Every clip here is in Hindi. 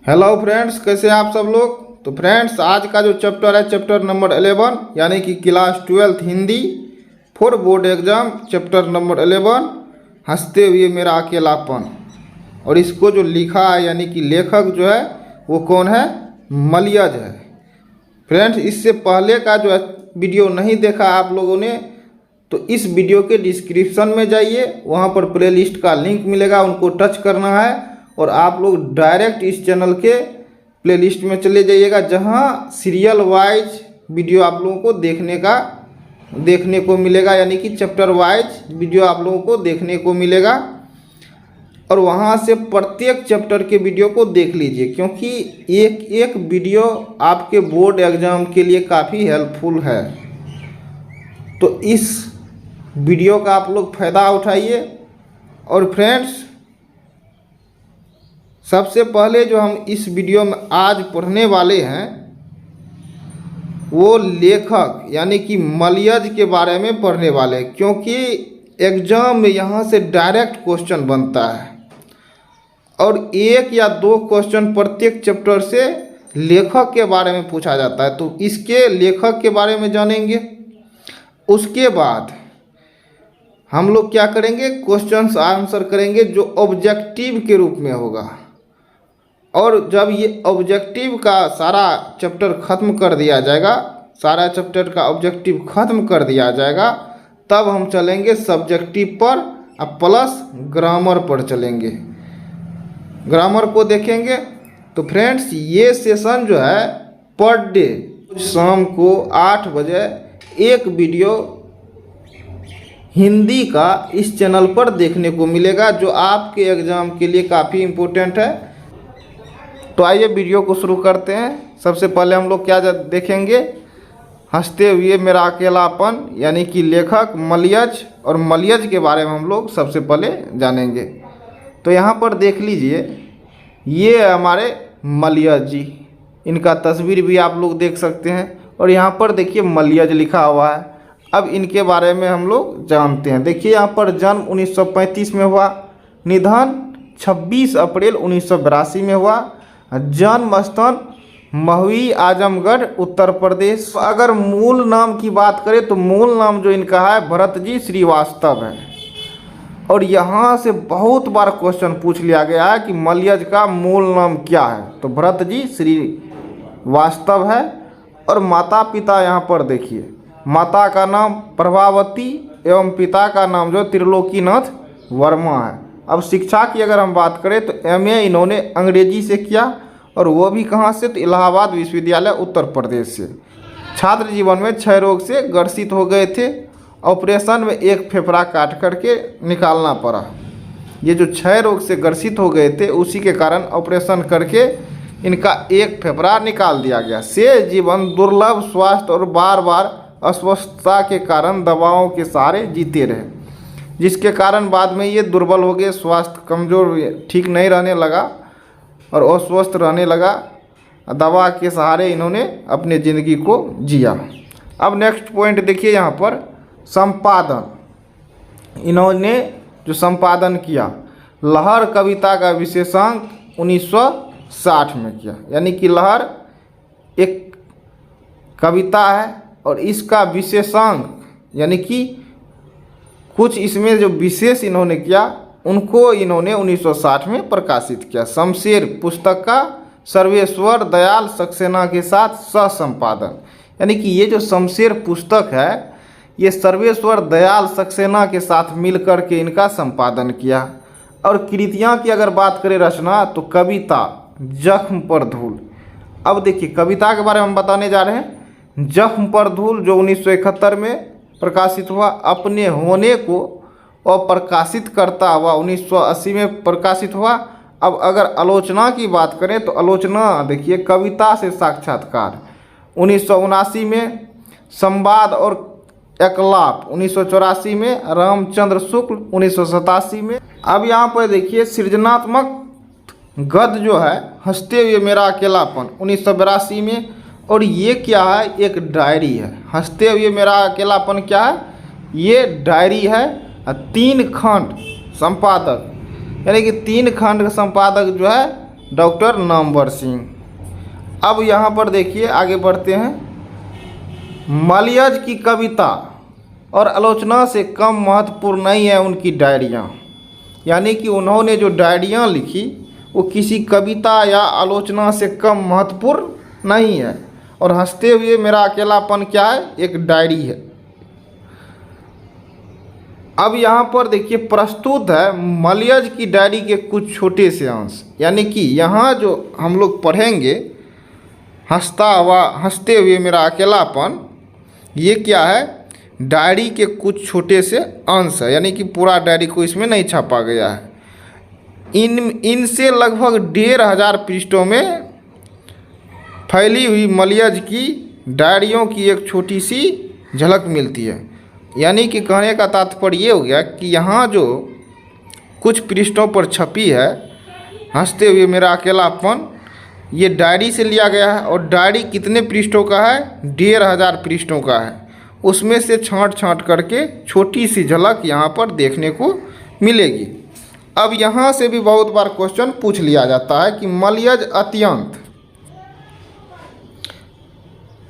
हेलो फ्रेंड्स, कैसे हैं आप सब लोग। तो फ्रेंड्स, आज का जो चैप्टर है चैप्टर नंबर 11 यानी कि class 12 Hindi for board exam chapter number 11 हंसते हुए मेरा अकेलापन। और इसको जो लिखा है यानी कि लेखक जो है वो कौन है, मलियज है। फ्रेंड्स, इससे पहले का जो वीडियो नहीं देखा आप लोगों ने तो इस वीडियो के डिस्क्रिप्शन में जाइए, वहाँ पर प्लेलिस्ट का लिंक मिलेगा, उनको टच करना है और आप लोग डायरेक्ट इस चैनल के प्लेलिस्ट में चले जाइएगा, जहां सीरियल वाइज वीडियो आप लोगों को देखने को मिलेगा, यानी कि चैप्टर वाइज वीडियो आप लोगों को देखने को मिलेगा। और वहां से प्रत्येक चैप्टर के वीडियो को देख लीजिए, क्योंकि एक एक वीडियो आपके बोर्ड एग्जाम के लिए काफ़ी हेल्पफुल है। तो इस वीडियो का आप लोग फ़ायदा उठाइए। और फ्रेंड्स, सबसे पहले जो हम इस वीडियो में आज पढ़ने वाले हैं वो लेखक यानी कि मलियज के बारे में पढ़ने वाले हैं, क्योंकि एग्जाम में यहाँ से डायरेक्ट क्वेश्चन बनता है और एक या दो क्वेश्चन प्रत्येक चैप्टर से लेखक के बारे में पूछा जाता है। तो इसके लेखक के बारे में जानेंगे, उसके बाद हम लोग क्या करेंगे, क्वेश्चंस आंसर करेंगे जो ऑब्जेक्टिव के रूप में होगा। और जब ये ऑब्जेक्टिव का सारा चैप्टर ख़त्म कर दिया जाएगा, सारा चैप्टर का ऑब्जेक्टिव ख़त्म कर दिया जाएगा, तब हम चलेंगे सब्जेक्टिव पर और प्लस ग्रामर पर चलेंगे, ग्रामर को देखेंगे। तो फ्रेंड्स, ये सेशन जो है पर डे शाम को 8 बजे एक वीडियो हिंदी का इस चैनल पर देखने को मिलेगा, जो आपके एग्ज़ाम के लिए काफ़ी इम्पोर्टेंट है। तो आइए वीडियो को शुरू करते हैं। सबसे पहले हम लोग क्या देखेंगे, हंसते हुए मेरा अकेलापन यानी कि लेखक मलियज, और मलियज के बारे में हम लोग सबसे पहले जानेंगे। तो यहाँ पर देख लीजिए, ये है हमारे मलियज जी, इनका तस्वीर भी आप लोग देख सकते हैं और यहाँ पर देखिए मलियज लिखा हुआ है। अब इनके बारे में हम लोग जानते हैं। देखिए यहाँ पर जन्म 1935 में हुआ, निधन 26 अप्रैल 1982 में हुआ, जन्म स्थान महुई आजमगढ़ उत्तर प्रदेश। अगर मूल नाम की बात करें तो मूल नाम जो इनका है भरत जी श्रीवास्तव है। और यहाँ से बहुत बार क्वेश्चन पूछ लिया गया है कि मलियज का मूल नाम क्या है, तो भरत जी श्रीवास्तव है। और माता पिता यहाँ पर देखिए, माता का नाम प्रभावती एवं पिता का नाम जो त्रिलोकीनाथ वर्मा है। अब शिक्षा की अगर हम बात करें तो MA इन्होंने अंग्रेजी से किया, और वो भी कहाँ से, तो इलाहाबाद विश्वविद्यालय उत्तर प्रदेश से। छात्र जीवन में क्षय रोग से ग्रसित हो गए थे, ऑपरेशन में एक फेफड़ा काट करके निकालना पड़ा। ये जो क्षय रोग से ग्रसित हो गए थे उसी के कारण ऑपरेशन करके इनका एक फेफड़ा निकाल दिया गया। शेष जीवन दुर्लभ स्वास्थ्य और बार बार अस्वस्थता के कारण दवाओं के सहारे जीते रहे, जिसके कारण बाद में ये दुर्बल हो गए, स्वास्थ्य कमज़ोर ठीक नहीं रहने लगा और अस्वस्थ रहने लगा। दवा के सहारे इन्होंने अपनी ज़िंदगी को जिया। अब नेक्स्ट पॉइंट देखिए, यहाँ पर संपादन, इन्होंने जो संपादन किया, लहर कविता का विशेषांक 1960 में किया। यानी कि लहर एक कविता है और इसका विशेषांक यानी कि कुछ इसमें जो विशेष इन्होंने किया उनको इन्होंने 1960 में प्रकाशित किया। शमशेर पुस्तक का सर्वेश्वर दयाल सक्सेना के साथ सह संपादन, यानी कि ये जो शमशेर पुस्तक है ये सर्वेश्वर दयाल सक्सेना के साथ मिलकर के इनका संपादन किया। और कृतियाँ की अगर बात करें रचना, तो कविता जख्म पर धूल। अब देखिए कविता के बारे में हम बताने जा रहे हैं। जख्म पर धूल जो 1971 में प्रकाशित हुआ, अपने होने को अप्रकाशित करता हुआ 1980 में प्रकाशित हुआ। अब अगर आलोचना की बात करें तो आलोचना देखिए, कविता से साक्षात्कार 1979 में, संवाद और एकलाप 1984 में, रामचंद्र शुक्ल 1987 में। अब यहाँ पर देखिए सृजनात्मक गद्य जो है हंसते हुए मेरा अकेलापन 1982 में। और ये क्या है, एक डायरी है। हंसते हुए मेरा अकेलापन क्या है, ये डायरी है। 3 खंड संपादक, यानी कि 3 खंड का संपादक जो है डॉक्टर नामवर सिंह। अब यहाँ पर देखिए आगे बढ़ते हैं। मलयज की कविता और आलोचना से कम महत्वपूर्ण नहीं है उनकी डायरियाँ, यानी कि उन्होंने जो डायरियाँ लिखी वो किसी कविता या आलोचना से कम महत्वपूर्ण नहीं है। और हंसते हुए मेरा अकेलापन क्या है, एक डायरी है। अब यहाँ पर देखिए प्रस्तुत है मलयज की डायरी के कुछ छोटे से अंश, यानी कि यहाँ जो हम लोग पढ़ेंगे हंसते हुए मेरा अकेलापन, ये क्या है, डायरी के कुछ छोटे से अंश है, यानी कि पूरा डायरी को इसमें नहीं छापा गया है। इनसे लगभग 1500 पृष्ठों में फैली हुई मलयज की डायरियों की एक छोटी सी झलक मिलती है। यानी कि कहने का तात्पर्य ये हो गया कि यहाँ जो कुछ पृष्ठों पर छपी है हंसते हुए मेरा अकेलापन, ये डायरी से लिया गया है। और डायरी कितने पृष्ठों का है, 1500 पृष्ठों का है। उसमें से छाँट करके छोटी सी झलक यहाँ पर देखने को मिलेगी। अब यहाँ से भी बहुत बार क्वेश्चन पूछ लिया जाता है कि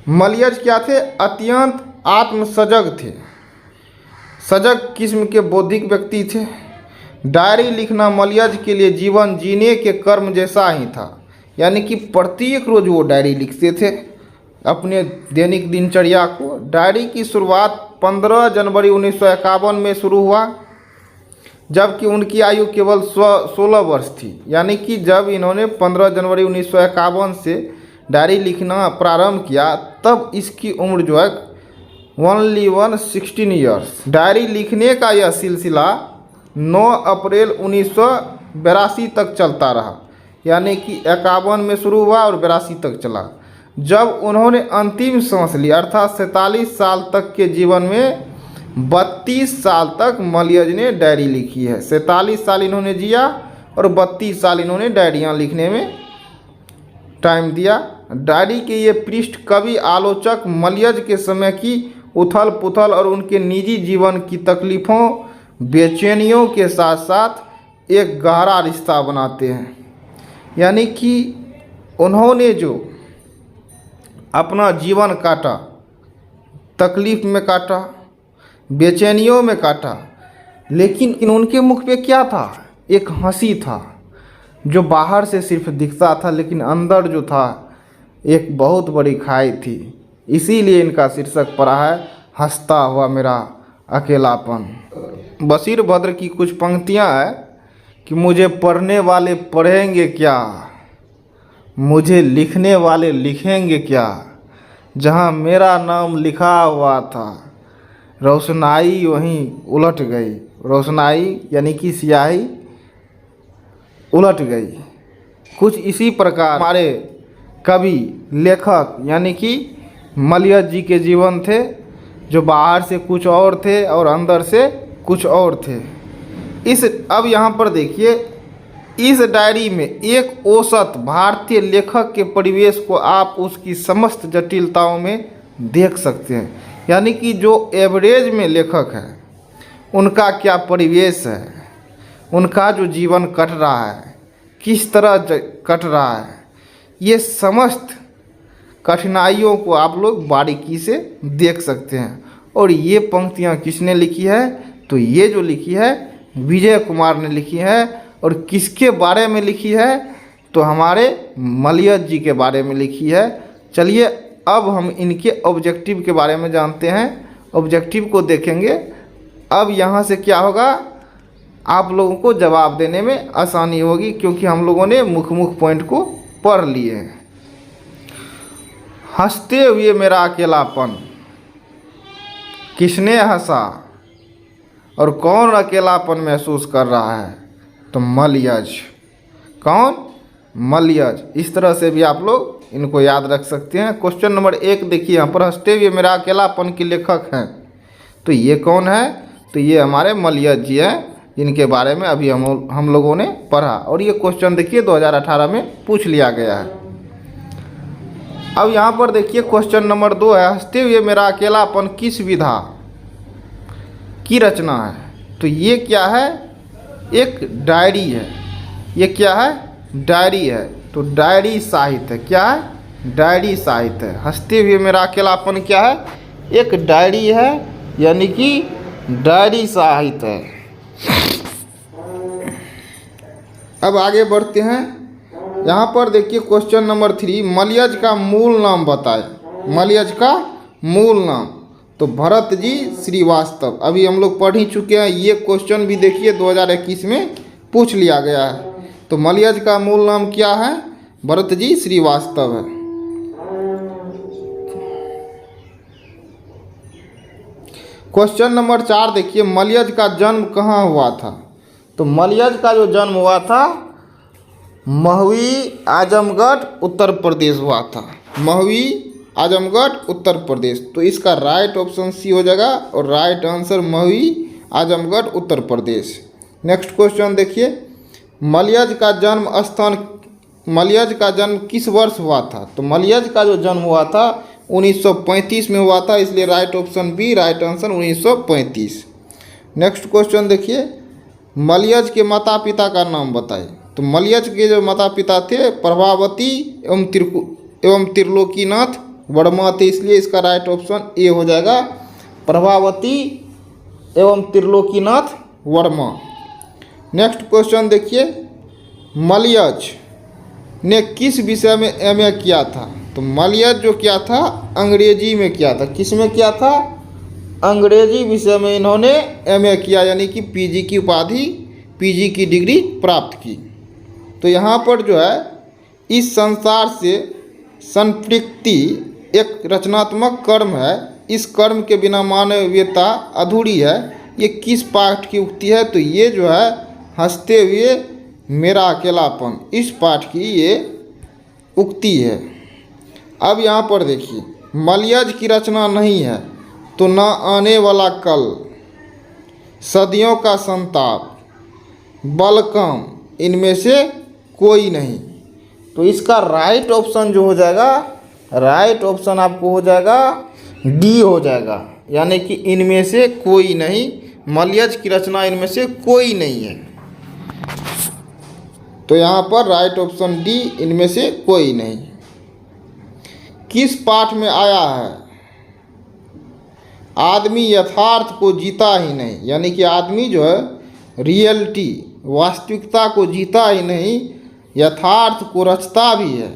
मलयज क्या थे, अत्यंत आत्मसजग थे। सजग किस्म के बौद्धिक व्यक्ति थे। डायरी लिखना मलयज के लिए जीवन जीने के कर्म जैसा ही था, यानी कि प्रत्येक रोज वो डायरी लिखते थे अपने दैनिक दिनचर्या को। डायरी की शुरुआत 15 जनवरी 1951 में शुरू हुआ, जबकि उनकी आयु केवल 16 वर्ष थी। यानी कि जब इन्होंने 15 जनवरी 1951 से डायरी लिखना प्रारंभ किया तब इसकी उम्र जो है ओनली 16 ईयर्स। डायरी लिखने का यह सिलसिला 9 अप्रैल 1982 तक चलता रहा, यानी कि 51 में शुरू हुआ और 82 तक चला। जब उन्होंने अंतिम सांस ली, अर्थात 47 साल तक के जीवन में 32 साल तक मलयज ने डायरी लिखी है। 47 साल इन्होंने जिया और 32 साल इन्होंने डायरियाँ लिखने में टाइम दिया। डायरी के ये पृष्ठ कवि आलोचक मलयज के समय की उथल पुथल और उनके निजी जीवन की तकलीफ़ों बेचैनियों के साथ साथ एक गहरा रिश्ता बनाते हैं। यानी कि उन्होंने जो अपना जीवन काटा, तकलीफ़ में काटा, बेचैनियों में काटा, लेकिन उनके मुख पे क्या था, एक हंसी था जो बाहर से सिर्फ दिखता था, लेकिन अंदर जो था एक बहुत बड़ी खाई थी। इसीलिए इनका शीर्षक पड़ा है हंसता हुआ मेरा अकेलापन। बशीर भद्र की कुछ पंक्तियां हैं कि मुझे पढ़ने वाले पढ़ेंगे क्या, मुझे लिखने वाले लिखेंगे क्या, जहां मेरा नाम लिखा हुआ था रोशनाई वहीं उलट गई। रोशनाई यानी कि स्याही उलट गई। कुछ इसी प्रकार हमारे कवि लेखक यानी कि मलयज जी के जीवन थे, जो बाहर से कुछ और थे और अंदर से कुछ और थे। अब यहाँ पर देखिए, इस डायरी में एक औसत भारतीय लेखक के परिवेश को आप उसकी समस्त जटिलताओं में देख सकते हैं। यानी कि जो एवरेज में लेखक है उनका क्या परिवेश है, उनका जो जीवन कट रहा है, किस तरह कट रहा है, ये समस्त कठिनाइयों को आप लोग बारीकी से देख सकते हैं। और ये पंक्तियाँ किसने लिखी है, तो ये जो लिखी है विजय कुमार ने लिखी है। और किसके बारे में लिखी है, तो हमारे मलयज जी के बारे में लिखी है। चलिए अब हम इनके ऑब्जेक्टिव के बारे में जानते हैं। ऑब्जेक्टिव को देखेंगे। अब यहाँ से क्या होगा, आप लोगों को जवाब देने में आसानी होगी, क्योंकि हम लोगों ने मुख्य पॉइंट को पढ़ लिए हैं। हंसते हुए मेरा अकेलापन, किसने हंसा और कौन अकेलापन महसूस कर रहा है, तो मलयज। कौन, मलयज। इस तरह से भी आप लोग इनको याद रख सकते हैं। क्वेश्चन नंबर 1 देखिए, यहाँ पर हंसते हुए मेरा अकेलापन के लेखक हैं, तो ये कौन है, तो ये हमारे मलयज जी हैं, जिनके बारे में अभी हम लोगों ने पढ़ा। और ये क्वेश्चन देखिए 2018 में पूछ लिया गया है। अब यहाँ पर देखिए क्वेश्चन नंबर 2 है, हंसते हुए मेरा अकेलापन किस विधा की रचना है, तो ये क्या है, एक डायरी है। ये क्या है, डायरी है, तो डायरी साहित्य है। क्या है? डायरी साहित्य है। हंसते हुए मेरा अकेलापन क्या है? एक डायरी है, यानी कि डायरी साहित्य है। अब आगे बढ़ते हैं। यहाँ पर देखिए क्वेश्चन नंबर 3, मलयज का मूल नाम बताएं। मलयज का मूल नाम, तो भरत जी श्रीवास्तव। अभी हम लोग पढ़ ही चुके हैं, ये क्वेश्चन भी देखिए 2021 में पूछ लिया गया है। तो मलयज का मूल नाम क्या है? भरत जी श्रीवास्तव है। क्वेश्चन नंबर 4 देखिए, मलयज का जन्म कहाँ हुआ था? तो मलयज का जो जन्म हुआ था महवी आजमगढ़ उत्तर प्रदेश हुआ था। महवी आजमगढ़ उत्तर प्रदेश। तो इसका राइट ऑप्शन सी हो जाएगा और right answer Mahvi Azamgarh Uttar Pradesh. Next question देखिए, मलयज का जन्म स्थान, मलयज का जन्म किस वर्ष हुआ था? तो मलयज का जो जन्म हुआ था 1935 में हुआ था, इसलिए right option b, right answer 1935। Next question देखिए, मलयज के माता पिता का नाम बताइए। तो मलयज के जो माता पिता थे प्रभावती एवं त्रिलोकीनाथ वर्मा थे, इसलिए इसका राइट ऑप्शन ए हो जाएगा, प्रभावती एवं त्रिलोकीनाथ वर्मा। नेक्स्ट क्वेश्चन देखिए, मलयज ने किस विषय में एमए किया था? तो मलयज जो किया था अंग्रेजी में किया था। किस में किया था? अंग्रेजी विषय में इन्होंने एमए किया, यानी कि पीजी की उपाधि, पीजी की डिग्री प्राप्त की। तो यहाँ पर जो है, इस संसार से संपृक्ति एक रचनात्मक कर्म है, इस कर्म के बिना मानवीयता अधूरी है। ये किस पाठ की उक्ति है? तो ये जो है हंसते हुए मेरा अकेलापन, इस पाठ की ये उक्ति है। अब यहाँ पर देखिए, मलयज की रचना नहीं है तो न आने वाला कल, सदियों का संताप, बलकम, इनमें से कोई नहीं। तो इसका राइट ऑप्शन जो हो जाएगा, राइट ऑप्शन आपको हो जाएगा डी हो जाएगा, यानी कि इनमें से कोई नहीं। मलयज की रचना इनमें से कोई नहीं है। तो यहाँ पर राइट ऑप्शन डी, इनमें से कोई नहीं। किस पाठ में आया है? आदमी यथार्थ को जीता ही नहीं, यानी कि आदमी जो है रियलिटी, वास्तविकता को जीता ही नहीं, यथार्थ को रचता भी है।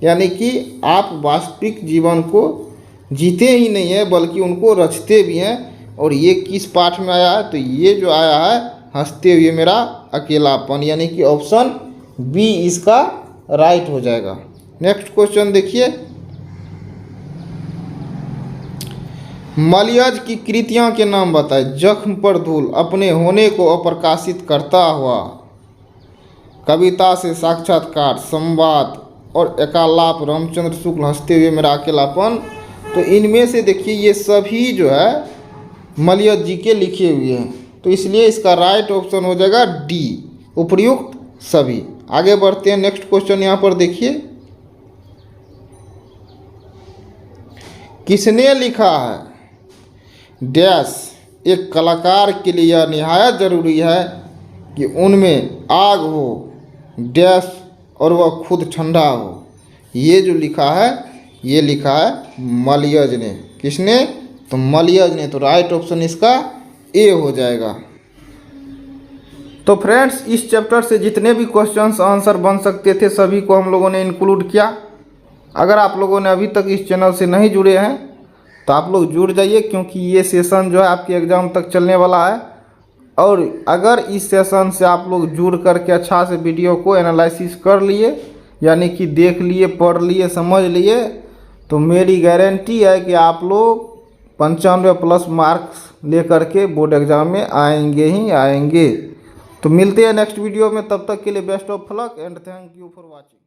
यानी कि आप वास्तविक जीवन को जीते ही नहीं है बल्कि उनको रचते भी हैं। और ये किस पाठ में आया है? तो ये जो आया है हंसते हुए मेरा अकेलापन, यानी कि ऑप्शन बी इसका राइट हो जाएगा। नेक्स्ट क्वेश्चन देखिए, मलयज की कृतियां के नाम बताएं। जख्म पर धूल, अपने होने को अप्रकाशित करता हुआ, कविता से साक्षात्कार, संवाद और एकालाप, रामचंद्र शुक्ल, हंसते हुए मेरा अकेलापन। तो इनमें से देखिए ये सभी जो है मलयज जी के लिखे हुए हैं, तो इसलिए इसका राइट ऑप्शन हो जाएगा डी, उपर्युक्त सभी। आगे बढ़ते हैं। नेक्स्ट क्वेश्चन यहाँ पर देखिए, किसने लिखा है? डैश, एक कलाकार के लिए यह निहायत ज़रूरी है कि उनमें आग हो, डैश, और वह खुद ठंडा हो। ये जो लिखा है, ये लिखा है मलयज ने। किसने? तो मलयज ने। तो राइट ऑप्शन इसका ए हो जाएगा। तो फ्रेंड्स, इस चैप्टर से जितने भी क्वेश्चंस आंसर बन सकते थे सभी को हम लोगों ने इंक्लूड किया। अगर आप लोगों ने अभी तक इस चैनल से नहीं जुड़े हैं तो आप लोग जुड़ जाइए, क्योंकि ये सेशन जो है आपके एग्ज़ाम तक चलने वाला है। और अगर इस सेशन से आप लोग जुड़ करके अच्छा से वीडियो को एनालिसिस कर लिए, यानी कि देख लिए, पढ़ लिए, समझ लिए, तो मेरी गारंटी है कि आप लोग 95+ मार्क्स लेकर के बोर्ड एग्ज़ाम में आएंगे ही आएंगे। तो मिलते हैं नेक्स्ट वीडियो में, तब तक के लिए best of luck and thank you for watching.